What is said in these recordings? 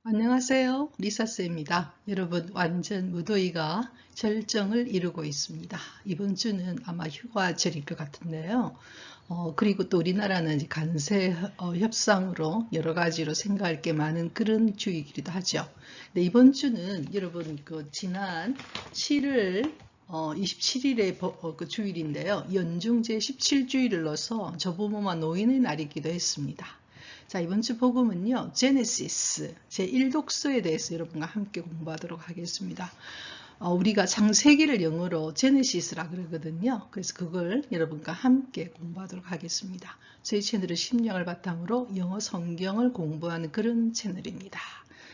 안녕하세요. 리사스입니다. 여러분, 완전 무더위가 절정을 이루고 있습니다. 이번 주는 아마 휴가철일 것 같은데요. 그리고 또 우리나라는 이제 관세 협상으로 여러 가지로 생각할 게 많은 그런 주이기도 하죠. 근데 이번 주는 여러분 지난 7월 27일의 그 주일인데요. 연중제 17주일을 넣어서 저부모와 노인의 날이기도 했습니다. 자, 이번 주 복음은요, 제네시스 제1독서에 대해서 여러분과 함께 공부하도록 하겠습니다. 우리가 창세기를 영어로 제네시스라 그러거든요. 그래서 그걸 여러분과 함께 공부하도록 하겠습니다. 저희 채널은 심령을 바탕으로 영어 성경을 공부하는 그런 채널입니다.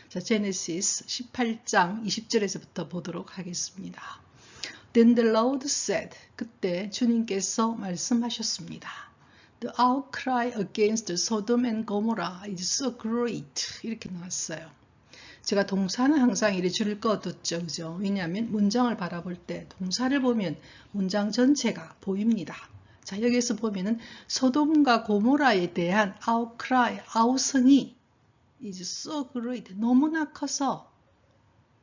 자, 제네시스 18장 20절에서부터 보도록 하겠습니다. Then the Lord said, 그때 주님께서 말씀하셨습니다. The outcry against Sodom and Gomorrah is so great. 이렇게 나왔어요. 제가 동사는 항상 이래 줄을 꺼뒀죠. 그죠? 왜냐하면 문장을 바라볼 때 동사를 보면 문장 전체가 보입니다. 자, 여기에서 보면은 소돔과 고모라에 대한 outcry, 아우성이 is so great. 너무나 커서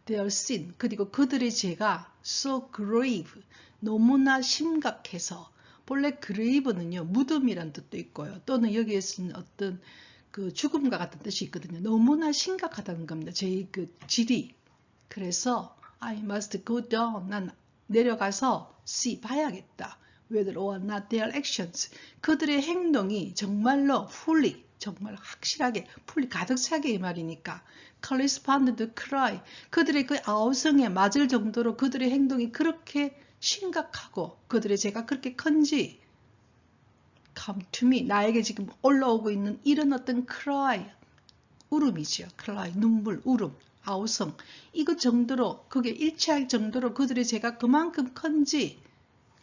their sin, 그리고 그들의 죄가 so grave, 너무나 심각해서 본래 grave는요, 무덤이란 뜻도 있고요. 또는 여기에 쓰는 어떤 그 죽음과 같은 뜻이 있거든요. 너무나 심각하다는 겁니다. 제 그 질이. 그래서 I must go down. 난 내려가서 see, 봐야겠다. Whether or not their actions. 그들의 행동이 정말로 fully, 정말 확실하게, fully 가득 차게 이 말이니까. correspond to cry. 그들의 그 아우성에 맞을 정도로 그들의 행동이 그렇게 심각하고 그들의 죄가 그렇게 큰지 come to me, 나에게 지금 올라오고 있는 이런 어떤 cry, 울음이죠. cry, 눈물, 울음, 아우성, 이것 정도로 그게 일치할 정도로 그들의 죄가 그만큼 큰지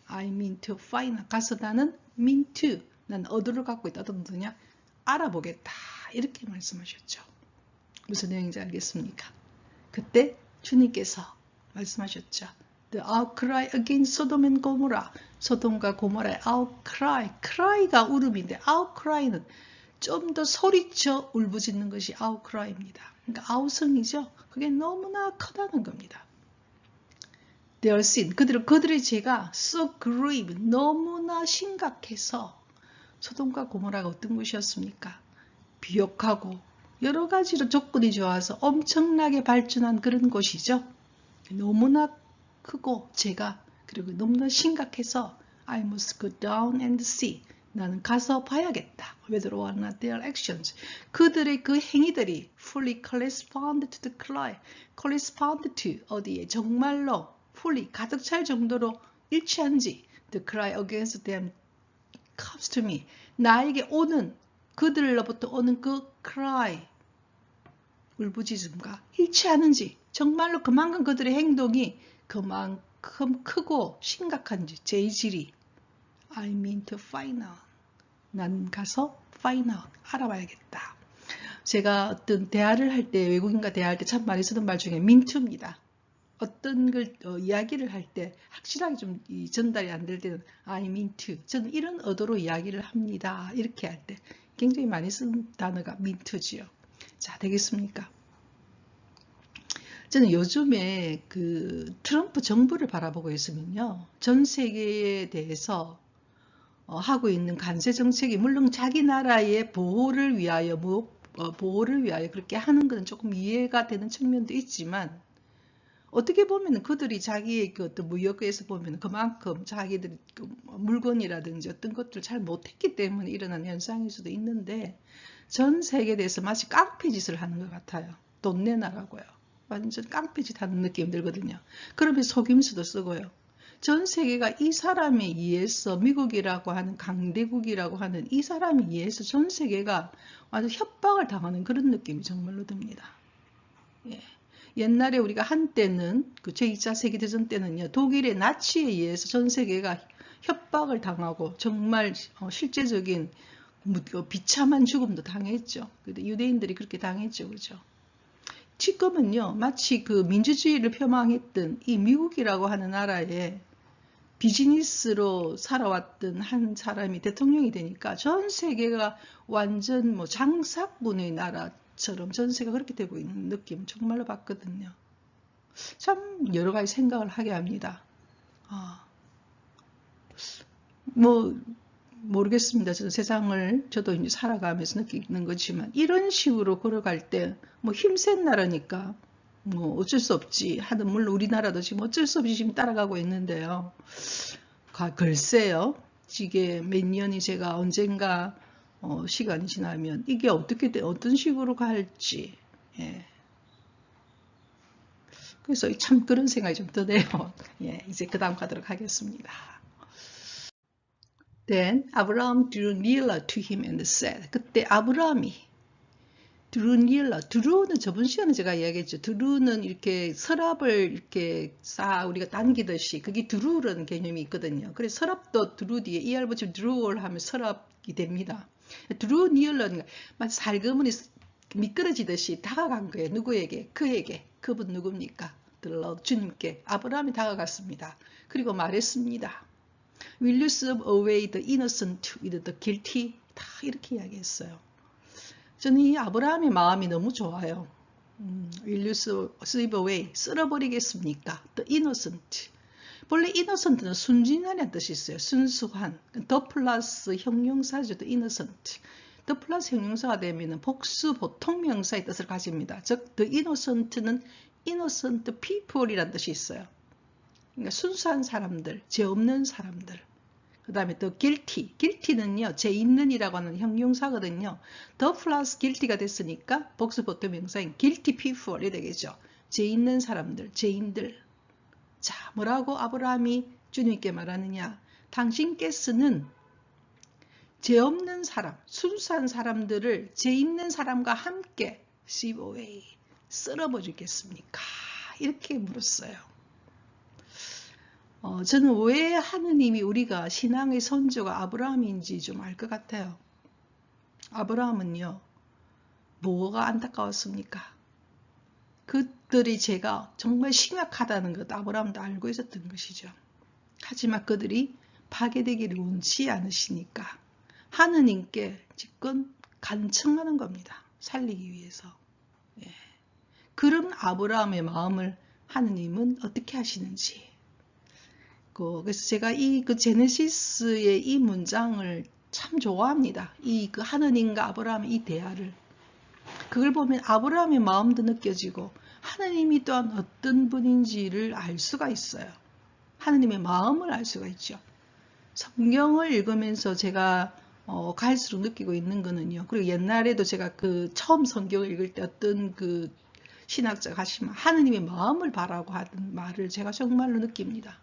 I mean to find, 가서 나는 mean to, 난 어디를 갖고 있다, 어떤 뜻이냐, 알아보겠다, 이렇게 말씀하셨죠. 무슨 내용인지 알겠습니까? 그때 주님께서 말씀하셨죠. The outcry against Sodom and Gomorrah. 소돔과 고모라의 outcry. cry가 울음인데 outcry는 좀 더 소리쳐 울부짖는 것이 outcry입니다. 그러니까 아우성이죠. 그게 너무나 크다는 겁니다. Their sin. 그들의 죄가 so grave. 너무나 심각해서 소돔과 고모라가 어떤 곳이었습니까? 비옥하고 여러 가지로 조건이 좋아서 엄청나게 발전한 그런 곳이죠. 너무나 크고 죄가 그리고 너무나 심각해서 I must go down and see. 나는 가서 봐야겠다. Whether or not their actions. 그들의 그 행위들이 fully correspond to the cry. correspond to 어디에 정말로 fully 가득 찰 정도로 일치한지 the cry against them comes to me. 나에게 오는 그들로부터 오는 그 cry 울부짖음과 일치하는지 정말로 그만큼 그들의 행동이 그만큼 크고 심각한지 제2질이 I mean to find out. 난 가서 find out. 알아봐야겠다. 제가 어떤 대화를 할 때 외국인과 대화할 때 참 많이 쓰는 말 중에 mean to입니다. 어떤 걸 이야기를 할 때 확실하게 좀 전달이 안 될 때는 I mean to. 저는 이런 의도로 이야기를 합니다. 이렇게 할 때 굉장히 많이 쓰는 단어가 mean to지요. 자, 되겠습니까? 저는 요즘에 그 트럼프 정부를 바라보고 있으면요. 전 세계에 대해서 하고 있는 관세 정책이 물론 자기 나라의 보호를 위하여 그렇게 하는 것은 조금 이해가 되는 측면도 있지만 어떻게 보면 그들이 자기의 그 어떤 무역에서 보면 그만큼 자기들이 그 물건이라든지 어떤 것들을 잘 못했기 때문에 일어난 현상일 수도 있는데 전 세계에 대해서 마치 깡패짓을 하는 것 같아요. 돈 내놔라고요. 완전 깡패짓 하는 느낌이 들거든요. 그러면 속임수도 쓰고요. 전 세계가 이 사람에 의해서 미국이라고 하는 강대국이라고 하는 이 사람에 의해서 전 세계가 완전 협박을 당하는 그런 느낌이 정말로 듭니다. 예. 옛날에 우리가 한때는 그 제2차 세계대전 때는요. 독일의 나치에 의해서 전 세계가 협박을 당하고 정말 실제적인 비참한 죽음도 당했죠. 유대인들이 그렇게 당했죠. 그죠? 지금은요. 마치 그 민주주의를 표방했던 이 미국이라고 하는 나라에 비즈니스로 살아왔던 한 사람이 대통령이 되니까 전 세계가 완전 뭐 장사꾼의 나라, 것처럼 전세가 그렇게 되고 있는 느낌 정말로 받거든요. 참 여러 가지 생각을 하게 합니다. 뭐 모르겠습니다. 저도 세상을 저도 이제 살아가면서 느끼는 거지만 이런 식으로 걸어갈 때 뭐 힘센 나라니까 뭐 어쩔 수 없지 하든 물론 우리나라도 지금 어쩔 수 없이 지금 따라가고 있는데요. 글쎄요. 이게 몇 년이 제가 언젠가 시간이 지나면 이게 어떻게 어떤 식으로 갈지. 예. 그래서 참 그런 생각이 좀 드네요. 예, 이제 그 다음 가도록 하겠습니다. Then Abraham drew nearer to him and said. 그때 아브라함이 drew nearer. drew는 저번 시간에 제가 이야기했죠. drew는 이렇게 서랍을 이렇게 싹 우리가 당기듯이 그게 drew라는 개념이 있거든요. 그래서 서랍도 drew 뒤에 er 붙이면 drew를 하면 서랍이 됩니다. drew nearer 살그머니 미끄러지듯이 다가간 거예요. 누구에게? 그에게. 그분 누굽니까? 주님께. 아브라함이 다가갔습니다. 그리고 말했습니다. Will you serve away the innocent with the guilty? 다 이렇게 이야기했어요. 저는 이 아브라함의 마음이 너무 좋아요. Will you serve away? 쓸어버리겠습니까? The innocent. 본래 innocent는 순진하다는 뜻이 있어요. 순수한. the 플러스 형용사죠. The innocent. the 플러스 형용사가 되면 복수 보통 명사의 뜻을 가집니다. 즉 the innocent는 innocent people이라는 뜻이 있어요. 그러니까 순수한 사람들, 죄 없는 사람들. 그 다음에 the guilty. guilty는요, 죄 있는이라고 하는 형용사거든요. the 플러스 guilty가 됐으니까 복수 보통 명사인 guilty people이 되겠죠. 죄 있는 사람들, 죄인들. 자, 뭐라고 아브라함이 주님께 말하느냐? 당신께서는 죄 없는 사람, 순수한 사람들을 죄 있는 사람과 함께 sweep away, 쓸어버리겠습니까? 이렇게 물었어요. 저는 왜 하느님이 우리가 신앙의 선조가 아브라함인지 좀 알 것 같아요. 아브라함은요, 뭐가 안타까웠습니까? 그들의 죄가 정말 심각하다는 것 아브라함도 알고 있었던 것이죠. 하지만 그들이 파괴되기를 원치 않으시니까 하느님께 지금 간청하는 겁니다. 살리기 위해서. 예. 그런 아브라함의 마음을 하느님은 어떻게 하시는지. 그래서 제가 그 제네시스의 이 문장을 참 좋아합니다. 그 하느님과 아브라함의 이 대화를. 그걸 보면 아브라함의 마음도 느껴지고 하느님이 또한 어떤 분인지를 알 수가 있어요. 하느님의 마음을 알 수가 있죠. 성경을 읽으면서 제가 갈수록 느끼고 있는 거는요. 그리고 옛날에도 제가 처음 성경을 읽을 때 어떤 신학자가 하시면 하느님의 마음을 바라고 하던 말을 제가 정말로 느낍니다.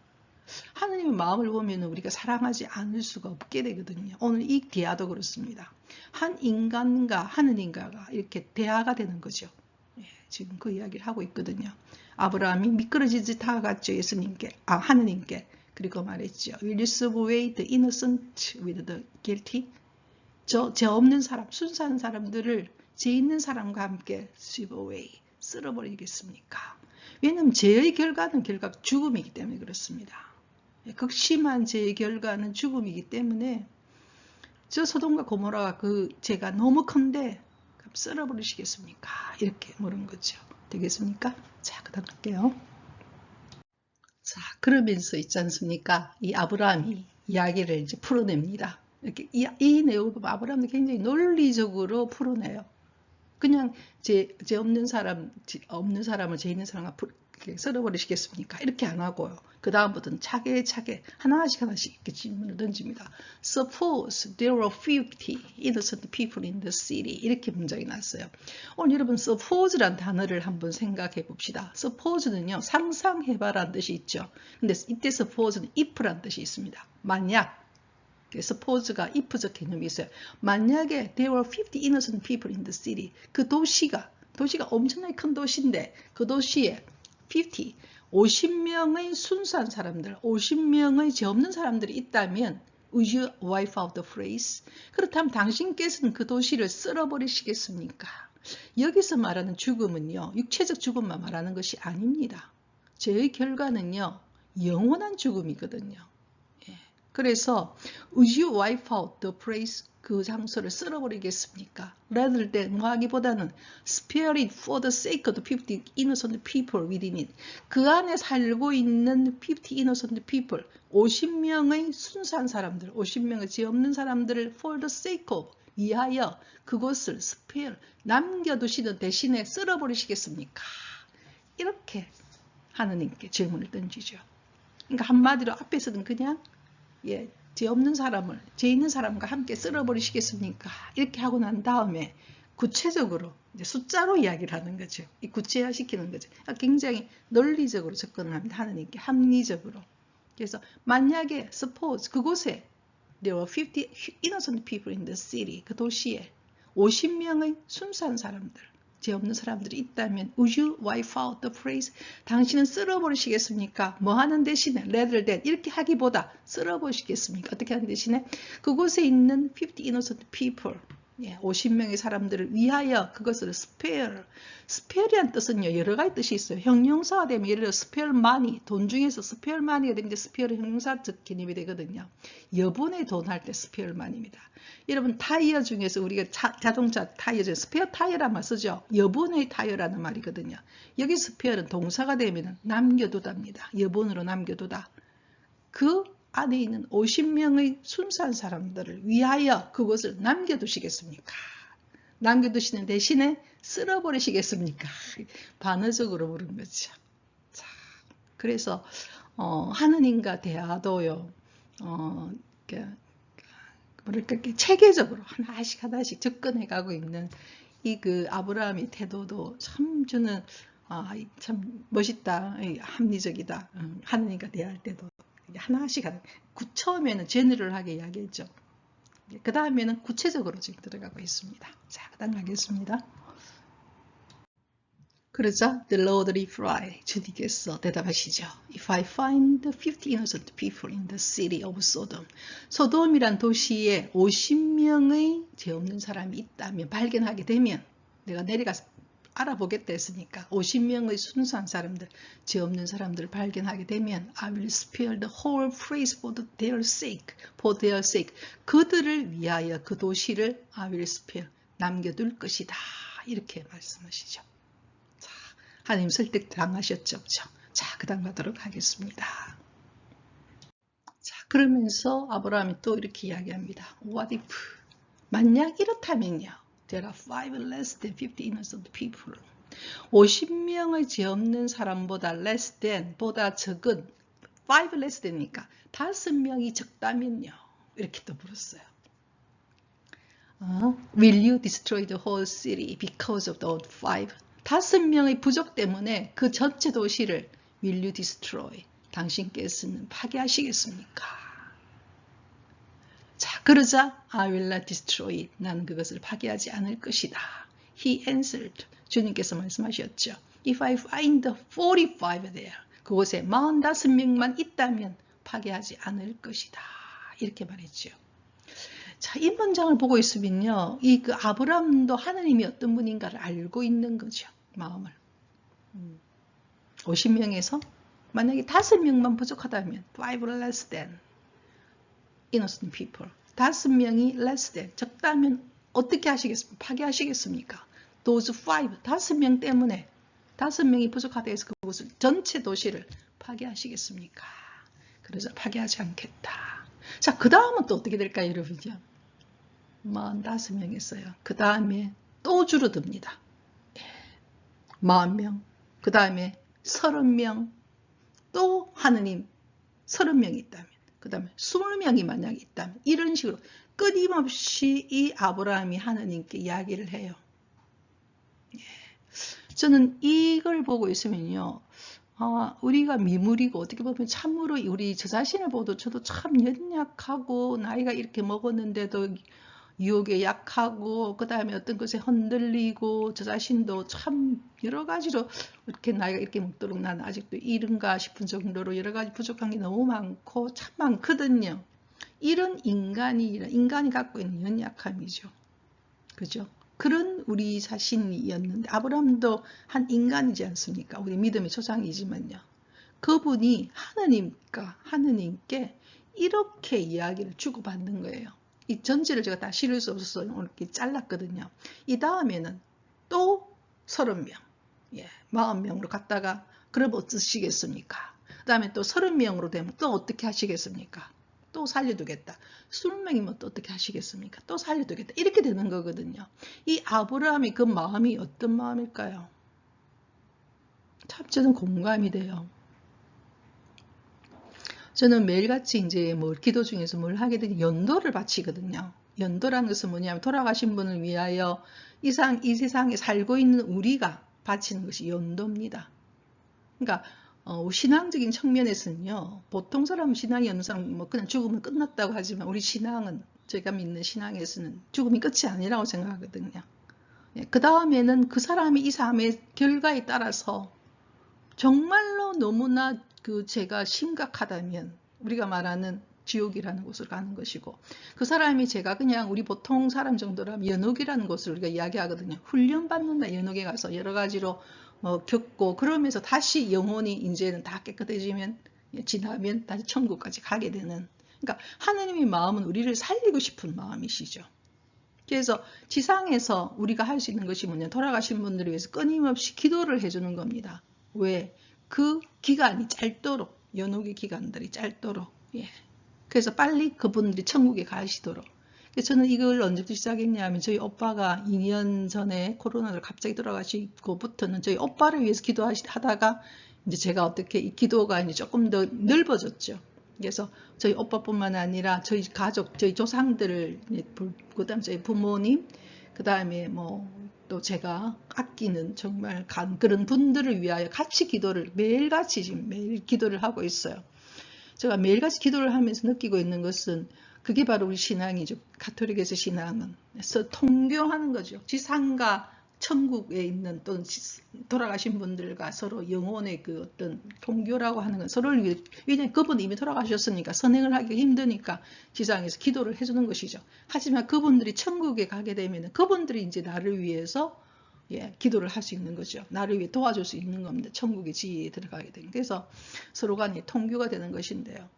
하느님의 마음을 보면 우리가 사랑하지 않을 수가 없게 되거든요. 오늘 이 대화도 그렇습니다. 한 인간과 하느님과가 이렇게 대화가 되는 거죠. 예, 지금 그 이야기를 하고 있거든요. 아브라함이 미끄러지듯 다가갔죠. 하느님께. 그리고 말했죠. Will you serve away the innocent with the guilty? 죄 없는 사람, 순수한 사람들을 죄 있는 사람과 함께 sweep away, 쓸어버리겠습니까? 왜냐하면 죄의 결과는 결국 죽음이기 때문에 그렇습니다. 극심한 죄의 결과는 죽음이기 때문에 저 소돔과 고모라가 그 죄가 너무 큰데 쓸어버리시겠습니까? 이렇게 물은 거죠. 되겠습니까? 자, 그 다음 갈게요. 자, 그러면서 있지 않습니까? 이 아브라함이 이야기를 이제 풀어냅니다. 이렇게 이 내용을 보면 아브라함은 굉장히 논리적으로 풀어내요. 그냥 죄 없는 사람을 죄 있는 사람과 썰어버리시겠습니까? 이렇게 안 하고요. 그 다음부터는 차례차례 하나씩 이렇게 질문을 던집니다. Suppose there were 50 innocent people in the city. 이렇게 문장이 났어요. 오늘 여러분 suppose란 단어를 한번 생각해 봅시다. suppose는요, 상상해봐라는 뜻이 있죠. 근데 이때 suppose는 if란 뜻이 있습니다. 만약. suppose가 if적 개념이 있어요. 만약에 there were 50 innocent people in the city. 그 도시가 엄청나게 큰 도시인데 그 도시에 50명의 순수한 사람들, 50명의 죄 없는 사람들이 있다면 would you wipe out the phrase? 그렇다면 당신께서는 그 도시를 쓸어버리시겠습니까? 여기서 말하는 죽음은요, 육체적 죽음만 말하는 것이 아닙니다. 죄의 결과는요, 영원한 죽음이거든요. 그래서 would you wipe out the place? 그 장소를 쓸어버리겠습니까? rather than 뭐 하기보다는 spare it for the sake of the 50 innocent people within it. 그 안에 살고 있는 50 innocent people, 50명의 순수한 사람들, 50명의 죄 없는 사람들을 for the sake of, 위하여 그것을 spare, 남겨두시는 대신에 쓸어버리시겠습니까? 이렇게 하느님께 질문을 던지죠. 그러니까 한마디로 앞에서는 그냥 죄 없는 사람을 죄 있는 사람과 함께 쓸어버리시겠습니까? 이렇게 하고 난 다음에 구체적으로 이제 숫자로 이야기를 하는 거죠. 이 구체화시키는 거죠. 굉장히 논리적으로 접근을 합니다. 하느님께 합리적으로. 그래서 만약에 suppose 그곳에 there were 50 innocent people in the city, 그 도시에 50명의 순수한 사람들, 죄 없는 사람들이 있다면 would you wipe out the place? 당신은 쓸어버리시겠습니까? 뭐 하는 대신에 rather than 이렇게 하기보다 쓸어버리시겠습니까? 어떻게 하는 대신에 그곳에 있는 50 innocent people, 50명의 사람들을 위하여 그것을 spare. spare이란 뜻은요 여러 가지 뜻이 있어요. 형용사가 되면 예를 들어 spare money, 돈 중에서 spare money가 되는데 spare 형용사적 개념이 되거든요. 여분의 돈 할 때 spare money입니다. 여러분 타이어 중에서 우리가 자동차 타이어 중에 스페어 타이어란 말 쓰죠. 여분의 타이어라는 말이거든요. 여기 스페어는 동사가 되면 남겨두답니다. 여분으로 남겨두다. 그 안에 있는 50명의 순수한 사람들을 위하여 그것을 남겨두시겠습니까? 남겨두시는 대신에 쓸어버리시겠습니까? 반어적으로 물은 거죠. 자, 그래서 하느님과 대화도요. 이렇게 체계적으로 하나씩 접근해 가고 있는 이 그 아브라함의 태도도 참 저는 참 멋있다, 합리적이다. 하느님과 대화할 때도 하나씩 처음에는 제너럴하게 이야기했죠. 그 다음에는 구체적으로 지금 들어가고 있습니다. 자, 그 다음 가겠습니다. 그러자 the Lord replied, 주님께서 대답하시죠. If I find 50 innocent people in the city of Sodom, 소돔이란 도시에 50명의 죄 없는 사람이 있다면, 발견하게 되면, 내가 내려가서 알아보겠다 했으니까 50명의 순수한 사람들, 죄 없는 사람들을 발견하게 되면 I will spare the whole place for their sake. 그들을 위하여 그 도시를 I will spare, 남겨둘 것이다. 이렇게 말씀하시죠. 하나님 설득 당하셨죠. 그렇죠? 자, 그 다음 가도록 하겠습니다. 자, 그러면서 아브라함이 또 이렇게 이야기합니다. What if? 만약 이렇다면요. There are 5 less than 50 innocent people. 50명의 죄 없는 사람보다 less than, 보다 적은 5 less than이니까 5명이 적다면요. 이렇게 또 물었어요. Will you destroy the whole city because of the 5? 5명의 부족 때문에 그 전체 도시를 will you destroy? 당신께서는 파괴하시겠습니까? 자, 그러자 I will not destroy it. 나는 그것을 파괴하지 않을 것이다. He answered. 주님께서 말씀하셨죠. If I find 45 there. 그곳에 45명만 있다면 파괴하지 않을 것이다. 이렇게 말했죠. 자, 이 문장을 보고 있으면요. 이 그 아브라함도 하나님이 어떤 분인가를 알고 있는 거죠. 마음을. 50명에서 만약에 5명만 부족하다면 5 less than innocent people. 5명이 less than 적다면 어떻게 하시겠습니까? 파괴하시겠습니까? Those 5명 때문에 5명이 부족하다 해서 그곳을 전체 도시를 파괴하시겠습니까? 그래서 파괴하지 않겠다. 자, 그 다음은 또 어떻게 될까요, 여러분요? 45명이었어요. 그 다음에 또 줄어듭니다. 40명, 그 다음에 30명, 또 하느님 30명이 있다면, 그 다음에 20명이 만약에 있다면, 이런 식으로 끊임없이 이 아브라함이 하느님께 이야기를 해요. 저는 이걸 보고 있으면요. 우리가 미물이고 어떻게 보면 참으로 우리 저 자신을 보도 저도 참 연약하고 나이가 이렇게 먹었는데도 유혹에 약하고 그 다음에 어떤 것에 흔들리고 저 자신도 참 여러 가지로 이렇게 나이가 이렇게 먹도록 나는 아직도 이른가 싶은 정도로 여러 가지 부족한 게 너무 많고 참 많거든요. 이런 인간이 갖고 있는 연약함이죠. 그죠? 그런 우리 자신이었는데 아브라함도 한 인간이지 않습니까? 우리 믿음의 조상이지만요. 그분이 하느님께 이렇게 이야기를 주고받는 거예요. 이 전체를 제가 다 실을 수 없어서 이렇게 잘랐거든요. 이 다음에는 또 30명, 40명으로 갔다가 그럼 어떠시겠습니까? 그 다음에 또 30명으로 되면 또 어떻게 하시겠습니까? 또 살려두겠다. 20명이면 또 어떻게 하시겠습니까? 또 살려두겠다. 이렇게 되는 거거든요. 이 아브라함의 그 마음이 어떤 마음일까요? 참 저는 공감이 돼요. 저는 매일같이 이제 기도 중에서 뭘 하게 되면 연도를 바치거든요. 연도라는 것은 뭐냐면 돌아가신 분을 위하여 이 세상에 살고 있는 우리가 바치는 것이 연도입니다. 그러니까 신앙적인 측면에서는요. 보통 사람 신앙이 없는 사람 그냥 죽으면 끝났다고 하지만 우리 신앙은 제가 믿는 신앙에서는 죽음이 끝이 아니라고 생각하거든요. 그 다음에는 그 사람이 이 삶의 결과에 따라서 정말로 너무나 제가 심각하다면 우리가 말하는 지옥이라는 곳을 가는 것이고, 그 사람이 제가 그냥 우리 보통 사람 정도라면 연옥이라는 곳을 우리가 이야기하거든요. 훈련받는다. 연옥에 가서 여러 가지로 겪고 그러면서 다시 영혼이 이제는 다 깨끗해지면 지나면 다시 천국까지 가게 되는, 그러니까 하나님의 마음은 우리를 살리고 싶은 마음이시죠. 그래서 지상에서 우리가 할 수 있는 것이 뭐냐, 돌아가신 분들을 위해서 끊임없이 기도를 해주는 겁니다. 왜? 그 기간이 짧도록, 연옥의 기간들이 짧도록, 그래서 빨리 그분들이 천국에 가시도록. 저는 이걸 언제부터 시작했냐면 저희 오빠가 2년 전에 코로나로 갑자기 돌아가시고부터는 저희 오빠를 위해서 기도하다가 이제 제가 어떻게 이 기도가 이제 조금 더 넓어졌죠. 그래서 저희 오빠뿐만 아니라 저희 가족, 저희 조상들을, 그다음 저희 부모님, 그다음에 또 제가 아끼는 정말 그런 분들을 위하여 같이 기도를 매일같이 지금 매일 기도를 하고 있어요. 제가 매일같이 기도를 하면서 느끼고 있는 것은 그게 바로 우리 신앙이죠. 가톨릭에서 신앙은 통교하는 거죠. 지상과 천국에 있는 또 돌아가신 분들과 서로 영혼의 그 어떤 통교라고 하는 건 서로를 위해, 왜냐하면 그분이 이미 돌아가셨으니까 선행을 하기가 힘드니까 지상에서 기도를 해주는 것이죠. 하지만 그분들이 천국에 가게 되면 그분들이 이제 나를 위해서 기도를 할 수 있는 거죠. 나를 위해 도와줄 수 있는 겁니다. 천국의 지혜에 들어가게 되면. 그래서 서로 간에 통교가 되는 것인데요.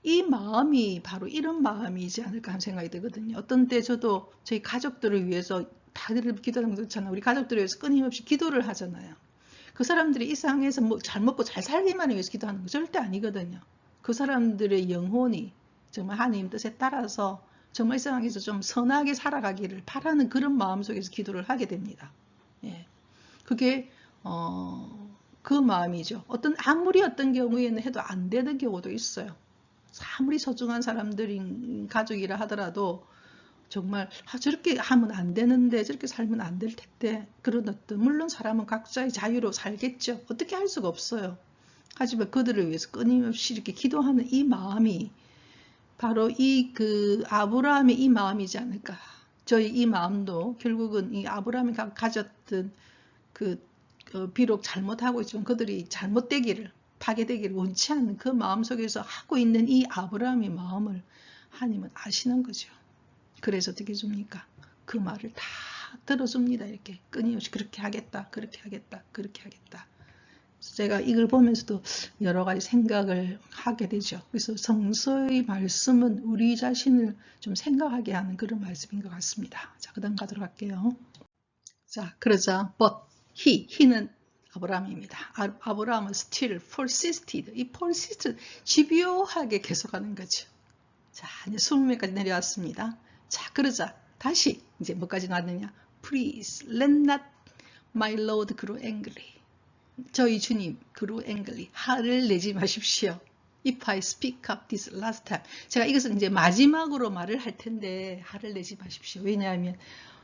이 마음이 바로 이런 마음이지 않을까 하는 생각이 들거든요. 어떤 때 저도 저희 가족들을 위해서 다들 기도하는 거 그렇잖아요. 우리 가족들을 위해서 끊임없이 기도를 하잖아요. 그 사람들이 이 세상에서 잘 먹고 잘 살기만 위해서 기도하는 거 절대 아니거든요. 그 사람들의 영혼이 정말 하나님 뜻에 따라서 정말 이 세상에서 좀 선하게 살아가기를 바라는 그런 마음 속에서 기도를 하게 됩니다. 그게 그 마음이죠. 아무리 어떤 경우에는 해도 안 되는 경우도 있어요. 아무리 소중한 사람들인 가족이라 하더라도 정말 저렇게 하면 안 되는데, 저렇게 살면 안 될 텐데, 그런 어떤, 물론 사람은 각자의 자유로 살겠죠. 어떻게 할 수가 없어요. 하지만 그들을 위해서 끊임없이 이렇게 기도하는 이 마음이 바로 아브라함의 이 마음이지 않을까. 저희 이 마음도 결국은 이 아브라함이 가졌던 비록 잘못하고 있지만 그들이 잘못되기를, 파괴되기를 원치 않는 그 마음 속에서 하고 있는 이 아브라함의 마음을 하나님은 아시는 거죠. 그래서 어떻게 줍니까? 그 말을 다 들어줍니다. 이렇게 끊임없이 그렇게 하겠다, 그렇게 하겠다, 그렇게 하겠다. 그래서 제가 이걸 보면서도 여러 가지 생각을 하게 되죠. 그래서 성서의 말씀은 우리 자신을 좀 생각하게 하는 그런 말씀인 것 같습니다. 자, 그 다음 가도록 할게요. 자, 그러자 he는 아브라함입니다. 아브라함은 still persisted. 이 persisted, 집요하게 계속하는 거죠. 자, 이제 20명까지 내려왔습니다. 자, 그러자 다시 이제 뭐까지 나왔느냐? Please let not my Lord grow angry. 저희 주님 grow angry. 화를 내지 마십시오. If I speak up this last time. 제가 이것은 이제 마지막으로 말을 할 텐데 화를 내지 마십시오. 왜냐하면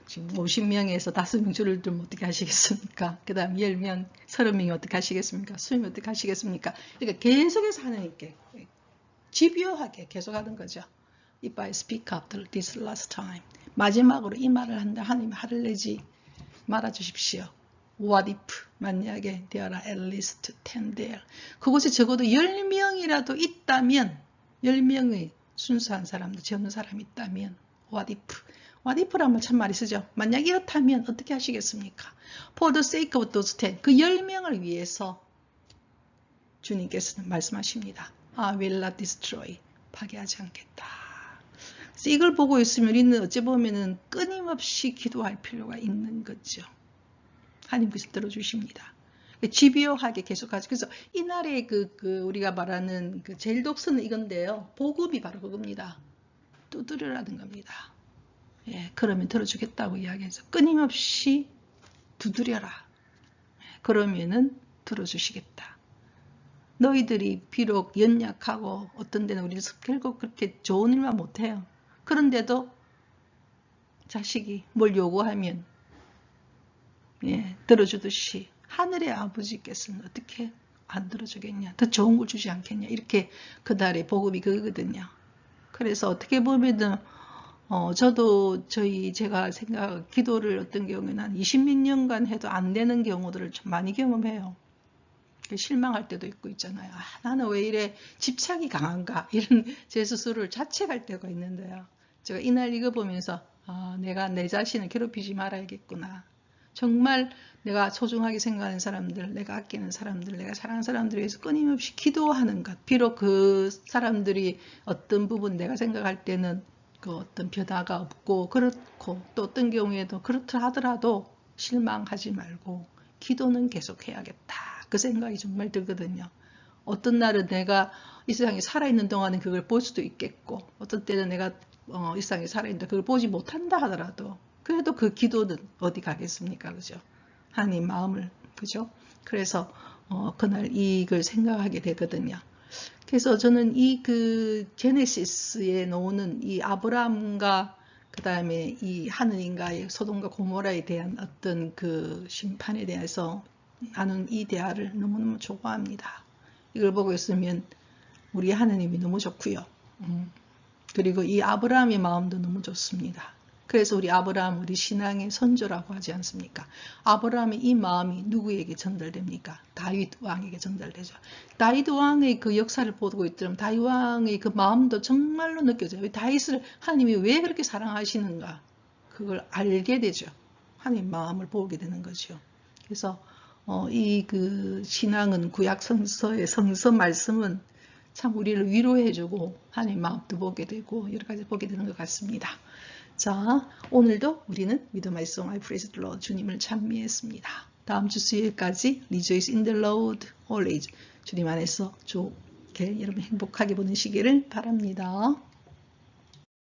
지금 50명에서 5명 줄을 들면 어떻게 하시겠습니까? 그 다음 10명, 30명이 어떻게 하시겠습니까? 20명이 어떻게 하시겠습니까? 그러니까 계속해서 하나님께 집요하게 계속하는 거죠. If I speak up this last time. 마지막으로 이 말을 한다. 하나님 화를 내지 말아주십시오. What if 만약에 there are at least 10 there. 그곳에 적어도 10명이라도 있다면, 10명의 순수한 사람들, 젊은 사람이 있다면 What if. What if라는 말 참 많이 쓰죠. 만약 이렇다면 어떻게 하시겠습니까? For the sake of those 10. 그 10명을 위해서 주님께서는 말씀하십니다. I will not destroy. 파괴하지 않겠다. 그래서 이걸 보고 있으면 우리는 어찌 보면은 끊임없이 기도할 필요가 있는 거죠. 하나님께서 들어주십니다. 집요하게 계속하죠. 그래서 이날의 우리가 말하는 제일 독서는 이건데요. 복음이 바로 그겁니다. 두드려라는 겁니다. 예, 그러면 들어주겠다고 이야기해서 끊임없이 두드려라. 그러면은 들어주시겠다. 너희들이 비록 연약하고 어떤 데는 우리는 결국 그렇게 좋은 일만 못해요. 그런데도 자식이 뭘 요구하면 예, 들어주듯이 하늘의 아버지께서는 어떻게 안 들어주겠냐, 더 좋은 걸 주지 않겠냐, 이렇게 그날의 복음이 그거거든요. 그래서 어떻게 보면은 저도 제가 기도를 어떤 경우에는 한 20몇 년간 해도 안 되는 경우들을 좀 많이 경험해요. 실망할 때도 있고 있잖아요. 나는 왜 이래 집착이 강한가, 이런 제 스스로를 자책할 때가 있는데요. 제가 이날 읽어보면서 내가 내 자신을 괴롭히지 말아야겠구나. 정말 내가 소중하게 생각하는 사람들, 내가 아끼는 사람들, 내가 사랑하는 사람들을 위해서 끊임없이 기도하는 것. 비록 그 사람들이 어떤 부분 내가 생각할 때는 어떤 변화가 없고 그렇고 또 어떤 경우에도 그렇다 하더라도 실망하지 말고 기도는 계속 해야겠다. 그 생각이 정말 들거든요. 어떤 날은 내가 이 세상에 살아있는 동안은 그걸 볼 수도 있겠고 어떤 때는 내가 이 세상에 살아있는데 그걸 보지 못한다 하더라도 그래도 그 기도는 어디 가겠습니까? 그죠? 하나님 마음을, 그죠? 그래서 그날 이걸 생각하게 되거든요. 그래서 저는 제네시스에 나오는 이 아브라함과 그 다음에 이 하느님과의 소돔과 고모라에 대한 어떤 그 심판에 대해서 나눈 이 대화를 너무너무 좋아합니다. 이걸 보고 있으면 우리 하느님이 너무 좋고요. 그리고 이 아브라함의 마음도 너무 좋습니다. 그래서 우리 아브라함, 우리 신앙의 선조라고 하지 않습니까? 아브라함의 이 마음이 누구에게 전달됩니까? 다윗 왕에게 전달되죠. 다윗 왕의 그 역사를 보고 있더라면 다윗 왕의 그 마음도 정말로 느껴져요. 다윗을 하나님이 왜 그렇게 사랑하시는가? 그걸 알게 되죠. 하나님 마음을 보게 되는 거죠. 그래서 신앙은 구약 성서의 성서 말씀은 참 우리를 위로해주고 하나님 마음도 보게 되고 여러 가지 보게 되는 것 같습니다. 자, 오늘도 우리는 믿음 말씀 I praise the Lord 주님을 찬미했습니다. 다음 주 수요일까지 Rejoice in the Lord always 주님 안에서 좋게 여러분 행복하게 보내시기를 바랍니다.